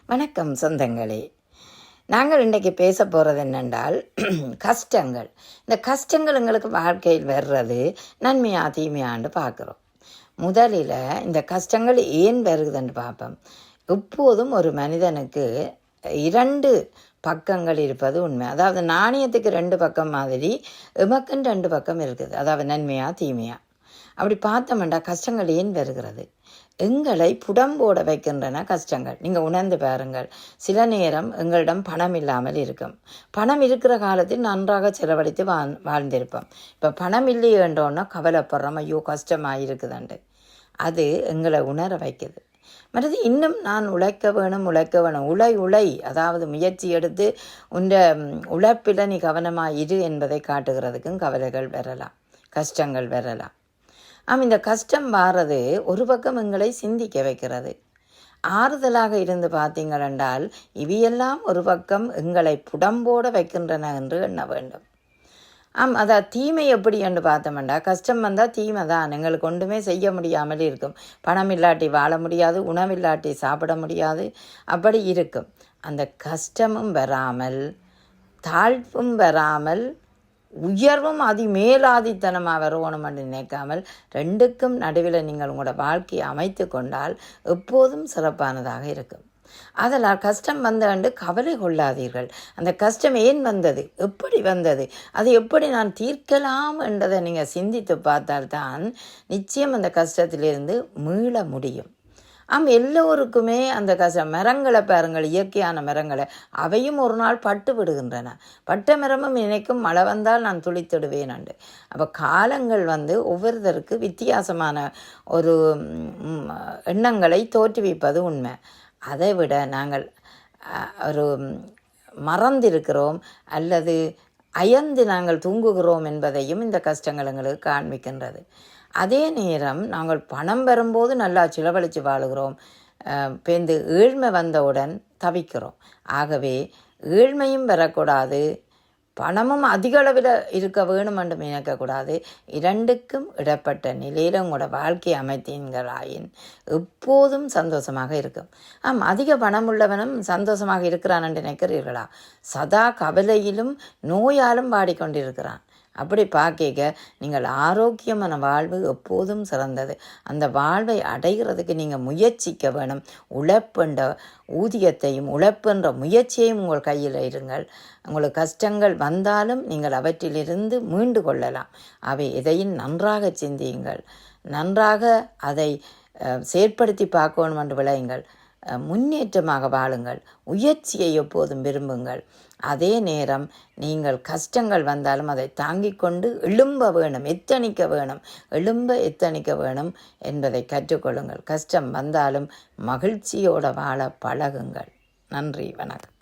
வணக்கம் சொந்தங்களே. நாங்கள் இன்றைக்கி பேச போகிறது என்னென்றால் கஷ்டங்கள். இந்த கஷ்டங்கள் எங்களுக்கு வாழ்க்கையில் வர்றது நன்மையா தீமையான்னு பார்க்குறோம். முதலில் இந்த கஷ்டங்கள் ஏன் வருகுதுன்னு பார்ப்போம். எப்போதும் ஒரு மனிதனுக்கு 2 பக்கங்கள் இருப்பது உண்மை. அதாவது நாணயத்துக்கு 2 பக்கம் மாதிரி எமக்குன்னு 2 பக்கம் இருக்குது. அதாவது நன்மையா தீமையா. அப்படி பார்த்தோம்னா கஷ்டங்கள் ஏன் வருகிறது? எங்களை புடம்போட வைக்கின்றன கஷ்டங்கள். நீங்கள் உணர்ந்து பாருங்கள். சில நேரம் எங்களிடம் பணம் இல்லாமல் இருக்கும். பணம் இருக்கிற காலத்தில் நன்றாக செலவழித்து வாழ்ந்திருப்போம். இப்போ பணம் இல்லையேன்றோன்னா கவலைப்படுறோம், ஐயோ கஷ்டமாக இருக்குதுண்டு. அது எங்களை உணர வைக்குது. மற்றது இன்னும் நான் உழைக்க வேணும். உழை அதாவது முயற்சி எடுத்து உன்ற உழைப்பில் நீ கவனமாக இரு என்பதை காட்டுகிறதுக்கும் கவலைகள் வரலாம், கஷ்டங்கள் வரலாம். இந்த கஷ்டம் வாரது ஒரு பக்கம் எங்களை சிந்திக்க வைக்கிறது. ஆறுதலாக இருந்து பார்த்தீங்கள் என்றால் இவையெல்லாம் ஒரு பக்கம் எங்களை புடம்போட வைக்கின்றன என்று எண்ண வேண்டும். அதான் தீமை எப்படி என்று பார்த்தோம்டா, கஷ்டம் வந்தால் தீமை தான். எங்களுக்கு ஒன்றுமே செய்ய முடியாமல் இருக்கும். பணம் இல்லாட்டி வாழ முடியாது, உணவில்லாட்டி சாப்பிட முடியாது, அப்படி இருக்கும். அந்த கஷ்டமும் வராமல் தாழ்வும் வராமல் உயர்வும் மேலாதித்தனமாக வரணும் என்று நினைக்காமல் 2க்கும் நடுவில் நீங்கள் உங்களோட வாழ்க்கையை அமைத்து கொண்டால் எப்போதும் சிறப்பானதாக இருக்கும். அதனால் கஷ்டம் வந்தண்டு கவலை கொள்ளாதீர்கள். அந்த கஷ்டம் ஏன் வந்தது, எப்படி வந்தது, அது எப்படி நான் தீர்க்கலாம் என்றதை நீங்கள் சிந்தித்து பார்த்தால்தான் நிச்சயம் அந்த கஷ்டத்திலிருந்து மீள முடியும். எல்லோருக்குமே அந்த மரங்களை பாருங்கள், இயற்கையான மரங்களை, அவையும் ஒரு நாள் பட்டு விடுகின்றன. பட்ட மரமும் நினைக்கும் மழை வந்தால் நான் துளித்திடுவேன் அண்டு. அப்போ காலங்கள் ஒவ்வொருத்தருக்கு வித்தியாசமான ஒரு எண்ணங்களை தோற்றுவிப்பது உண்மை. அதை விட நாங்கள் ஒரு மறந்திருக்கிறோம் அல்லது அயர்ந்து நாங்கள் தூங்குகிறோம் என்பதையும் இந்த கஷ்டங்கள் எங்களுக்கு காண்பிக்கின்றது. அதே நேரம் நாங்கள் பணம் வரும்போது நல்லா செலவழித்து வாழுகிறோம், இந்த ஏழ்மை வந்தவுடன் தவிக்கிறோம். ஆகவே ஏழ்மையும் வரக்கூடாது, பணமும் அதிக அளவில் இருக்க வேணும் என்று நினைக்கக்கூடாது. 2க்கும் இடப்பட்ட நிலையில் உங்களோட வாழ்க்கை அமைத்தீங்களாயின் எப்போதும் சந்தோஷமாக இருக்கும். அதிக பணம் உள்ளவனும் சந்தோஷமாக இருக்கிறான் என்று நினைக்கிறீர்களா? சதா கவலையிலும் நோயாலும் பாடிக்கொண்டிருக்கிறான். அப்படி பார்க்க நீங்கள் ஆரோக்கியமான வாழ்வு எப்போதும் சிறந்தது. அந்த வாழ்வை அடைகிறதுக்கு நீங்கள் முயற்சிக்க வேணும். உழைப்புன்ற ஊதியத்தையும் உழைப்புன்ற முயற்சியையும் உங்கள் கையில் இருங்கள். உங்களுக்கு கஷ்டங்கள் வந்தாலும் நீங்கள் அவற்றிலிருந்து மீண்டு கொள்ளலாம். அவை எதையும் நன்றாக சிந்தியுங்கள், நன்றாக அதை செயற்படுத்தி பார்க்கணும் என்று விளையுங்கள். முன்னேற்றமாக வாழுங்கள், முயற்சியை எப்போதும் விரும்புங்கள். அதே நேரம் நீங்கள் கஷ்டங்கள் வந்தாலும் அதை தாங்கிக் கொண்டு எழும்ப வேணும், எத்தனிக்க வேணும் என்பதை கற்றுக்கொள்ளுங்கள். கஷ்டம் வந்தாலும் மகிழ்ச்சியோடு வாழ பழகுங்கள். நன்றி, வணக்கம்.